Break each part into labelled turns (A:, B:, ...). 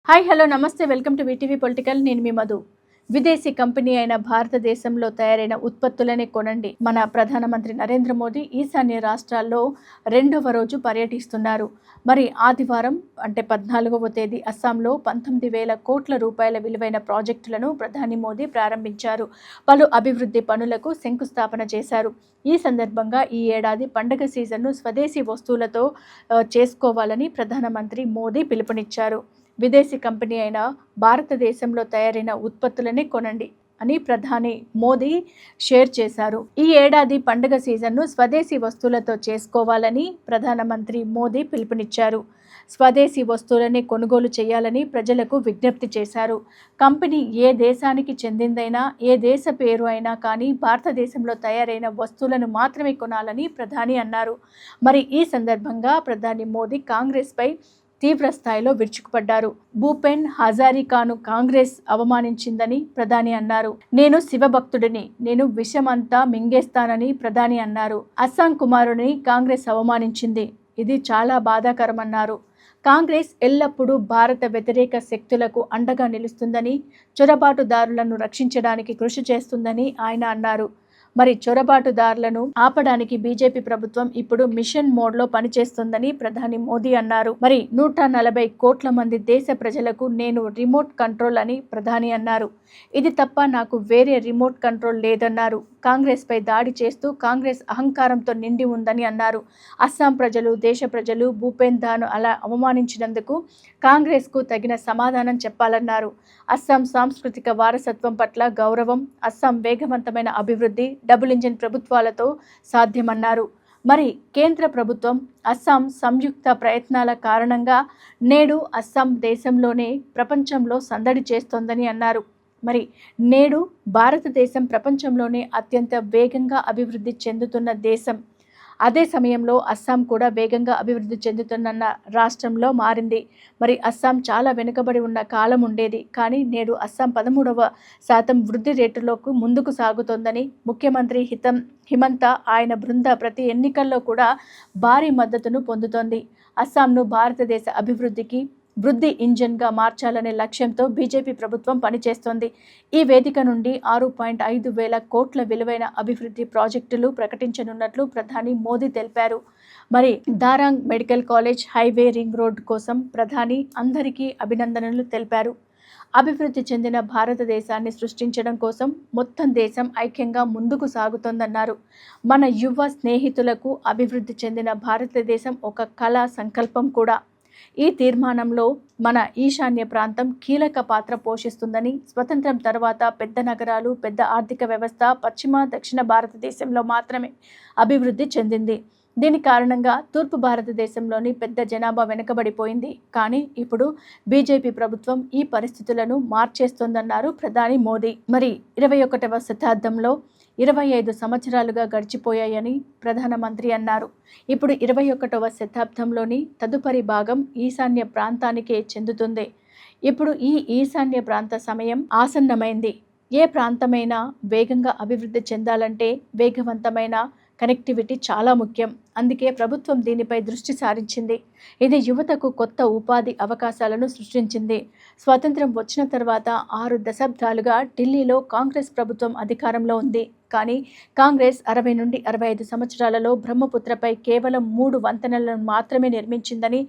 A: Hi hello నమస్తే welcome to VTV political. నేను మీ మధు. విదేశీ కంపెనీ అయిన భారతదేశంలో తయారైన ఉత్పత్తులనే కొనండి. మన ప్రధానమంత్రి నరేంద్ర మోదీ ఈశాన్య రాష్ట్రాల్లో రెండవ రోజు పర్యటిస్తున్నారు. మరి ఆదివారం అంటే 14వ తేదీ అస్సాంలో 19,000 కోట్ల రూపాయల విలువైన ప్రాజెక్టులను ప్రధాని మోదీ ప్రారంభించారు. పలు అభివృద్ధి పనులకు శంకుస్థాపన చేశారు. ఈ సందర్భంగా ఈ ఏడాది పండగ సీజన్ను స్వదేశీ వస్తువులతో చేసుకోవాలని ప్రధానమంత్రి మోదీ పిలుపునిచ్చారు. విదేశీ కంపెనీ అయిన భారతదేశంలో తయారైన ఉత్పత్తులనే కొనండి అని ప్రధాని మోదీ షేర్ చేశారు. ఈ ఏడాది పండుగ సీజన్ను స్వదేశీ వస్తువులతో చేసుకోవాలని ప్రధానమంత్రి మోదీ పిలుపునిచ్చారు. స్వదేశీ వస్తువులని కొనుగోలు చేయాలని ప్రజలకు విజ్ఞప్తి చేశారు. కంపెనీ ఏ దేశానికి చెందిందైనా, ఏ దేశ పేరు అయినా కానీ భారతదేశంలో తయారైన వస్తువులను మాత్రమే కొనాలని ప్రధాని అన్నారు. మరి ఈ సందర్భంగా ప్రధాని మోదీ కాంగ్రెస్పై తీవ్ర స్థాయిలో విరుచుకుపడ్డారు. భూపెన్ హజారికాను కాంగ్రెస్ అవమానించిందని ప్రధాని అన్నారు. నేను శివభక్తుడిని, నేను విషమంతా మింగేస్తానని ప్రధాని అన్నారు. అస్సాం కుమారుని కాంగ్రెస్ అవమానించింది, ఇది చాలా బాధాకరమన్నారు. కాంగ్రెస్ ఎల్లప్పుడూ భారత వ్యతిరేక శక్తులకు అండగా నిలుస్తుందని, చొరబాటుదారులను రక్షించడానికి కృషి చేస్తుందని ఆయన అన్నారు. మరి చొరబాటుదారులను ఆపడానికి బీజేపీ ప్రభుత్వం ఇప్పుడు మిషన్ మోడ్లో పనిచేస్తుందని ప్రధాని మోదీ అన్నారు. మరి 140 కోట్ల మంది దేశ ప్రజలకు నేను రిమోట్ కంట్రోల్ అని ప్రధాని అన్నారు. ఇది తప్ప నాకు వేరే రిమోట్ కంట్రోల్ లేదన్నారు. కాంగ్రెస్పై దాడి చేస్తూ కాంగ్రెస్ అహంకారంతో నిండి ఉందని అన్నారు. అస్సాం ప్రజలు, దేశ ప్రజలు భూపెన్ ధాను అలా అవమానించినందుకు కాంగ్రెస్కు తగిన సమాధానం చెప్పాలన్నారు. అస్సాం సాంస్కృతిక వారసత్వం పట్ల గౌరవం, అస్సాం వేగవంతమైన అభివృద్ధి డబుల్ ఇంజిన్ ప్రభుత్వాలతో సాధ్యమన్నారు. మరి కేంద్ర ప్రభుత్వం అస్సాం సంయుక్త ప్రయత్నాల కారణంగా నేడు అస్సాం దేశంలోనే ప్రపంచంలో సందడి చేస్తోందని అన్నారు. మరి నేడు భారతదేశం ప్రపంచంలోనే అత్యంత వేగంగా అభివృద్ధి చెందుతున్న దేశం. అదే సమయంలో అస్సాం కూడా వేగంగా అభివృద్ధి చెందుతున్న రాష్ట్రంలో మారింది. మరి అస్సాం చాలా వెనుకబడి ఉన్న కాలం ఉండేది, కానీ నేడు అస్సాం 13% వృద్ధి రేటులోకి ముందుకు సాగుతోందని ముఖ్యమంత్రి హిమంత ఆయన బృంద ప్రతి ఎన్నికల్లో కూడా భారీ మద్దతును పొందుతోంది. అస్సాంను భారతదేశ అభివృద్ధికి వృద్ధి ఇంజన్గా మార్చాలనే లక్ష్యంతో బీజేపీ ప్రభుత్వం పనిచేస్తోంది. ఈ వేదిక నుండి 6.5 వేల కోట్ల విలువైన అభివృద్ధి ప్రాజెక్టులు ప్రకటించనున్నట్లు ప్రధాని మోదీ తెలిపారు. మరి Darrang medical college, highway ring road కోసం ప్రధాని అందరికీ అభినందనలు తెలిపారు. అభివృద్ధి చెందిన భారతదేశాన్ని సృష్టించడం కోసం మొత్తం దేశం ఐక్యంగా ముందుకు సాగుతోందన్నారు. మన యువ స్నేహితులకు అభివృద్ధి చెందిన భారతదేశం ఒక కళా సంకల్పం కూడా. ఈ తీర్మానంలో మన ఈశాన్య ప్రాంతం కీలక పాత్ర పోషిస్తుందని, స్వతంత్రం తర్వాత పెద్ద నగరాలు, పెద్ద ఆర్థిక వ్యవస్థ పశ్చిమ, దక్షిణ భారతదేశంలో మాత్రమే అభివృద్ధి చెందింది. దీని కారణంగా తూర్పు భారతదేశంలోని పెద్ద జనాభా వెనుకబడిపోయింది. కానీ ఇప్పుడు బీజేపీ ప్రభుత్వం ఈ పరిస్థితులను మార్చేస్తోందన్నారు ప్రధాని మోదీ. మరి 21వ శతాబ్దంలో 25 సంవత్సరాలుగా గడిచిపోయాయని ప్రధానమంత్రి అన్నారు. ఇప్పుడు 21వ శతాబ్దంలోని తదుపరి భాగం ఈశాన్య ప్రాంతానికే చెందుతుంది. ఇప్పుడు ఈ ఈశాన్య ప్రాంత సమయం ఆసన్నమైంది. ఏ ప్రాంతమైనా వేగంగా అభివృద్ధి చెందాలంటే వేగవంతమైన కనెక్టివిటీ చాలా ముఖ్యం. అందుకే ప్రభుత్వం దీనిపై దృష్టి సారించింది. ఇది యువతకు కొత్త ఉపాధి అవకాశాలను సృష్టించింది. స్వాతంత్ర్యం వచ్చిన తర్వాత 6 దశాబ్దాలుగా ఢిల్లీలో కాంగ్రెస్ ప్రభుత్వం అధికారంలో ఉంది. కానీ కాంగ్రెస్ 60 నుండి 65 సంవత్సరాలలో బ్రహ్మపుత్రపై కేవలం 3 వంతెనలను మాత్రమే నిర్మించిందని,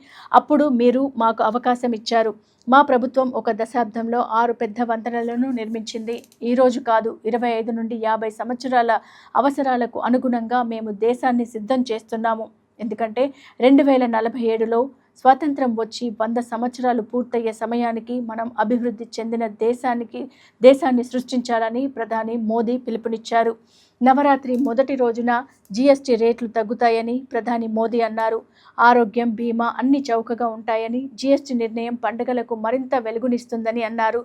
A: అప్పుడు మీరు మాకు అవకాశం ఇచ్చారు. మా ప్రభుత్వం ఒక దశాబ్దంలో 6 పెద్ద వంతెనలను నిర్మించింది. ఈరోజు కాదు, 25 నుండి 50 సంవత్సరాల అవసరాలకు అనుగుణంగా మేము దేశాన్ని సిద్ధం చేస్తున్నాము. ఎందుకంటే 2047లో స్వాతంత్రం వచ్చి 100 సంవత్సరాలు పూర్తయ్యే సమయానికి మనం అభివృద్ధి చెందిన దేశాన్ని సృష్టించాలని ప్రధాని మోదీ పిలుపునిచ్చారు. నవరాత్రి మొదటి రోజున జీఎస్టీ రేట్లు తగ్గుతాయని ప్రధాని మోదీ అన్నారు. ఆరోగ్యం, బీమా అన్ని చౌకగా ఉంటాయని, జీఎస్టీ నిర్ణయం పండుగలకు మరింత వెలుగునిస్తుందని అన్నారు.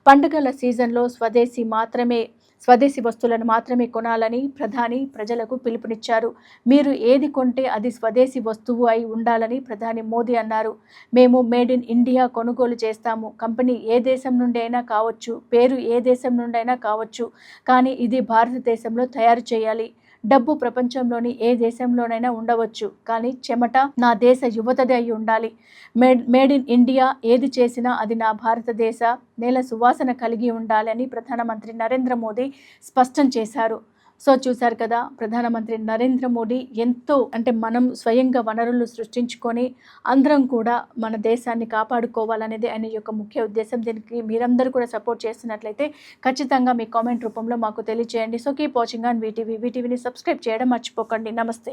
A: పండుగల సీజన్లో స్వదేశీ వస్తువులను మాత్రమే కొనాలని ప్రధాని ప్రజలకు పిలుపునిచ్చారు. మీరు ఏది కొంటే అది స్వదేశీ వస్తువు అయి ఉండాలని ప్రధాని మోదీ అన్నారు. మేము మేడ్ ఇన్ ఇండియా కొనుగోలు చేస్తాము. కంపెనీ ఏ దేశం నుండి అయినా కావచ్చు, పేరు ఏ దేశం నుండి అయినా కావచ్చు, కానీ ఇది భారతదేశంలో తయారు చేయాలి. డబ్బు ప్రపంచంలోని ఏ దేశంలోనైనా ఉండవచ్చు, కానీ చెమట నా దేశ యువతదే అయి ఉండాలి. మేడ్ ఇన్ ఇండియా ఏది చేసినా అది నా భారతదేశ నేల సువాసన కలిగి ఉండాలి అని ప్రధానమంత్రి నరేంద్ర మోదీ స్పష్టం చేశారు. సో చూశారు కదా, ప్రధానమంత్రి నరేంద్ర మోదీ ఎంతో మనం స్వయంగా వనరులు సృష్టించుకొని అందరం కూడా మన దేశాన్ని కాపాడుకోవాలనేది ఆయన యొక్క ముఖ్య ఉద్దేశం. దీనికి మీరందరూ కూడా సపోర్ట్ చేస్తున్నట్లయితే ఖచ్చితంగా మీ కామెంట్ రూపంలో మాకు తెలియజేయండి. సో కీప్ వాచింగ్ ఆన్ వీటీవీని సబ్స్క్రైబ్ చేయడం మర్చిపోకండి. నమస్తే.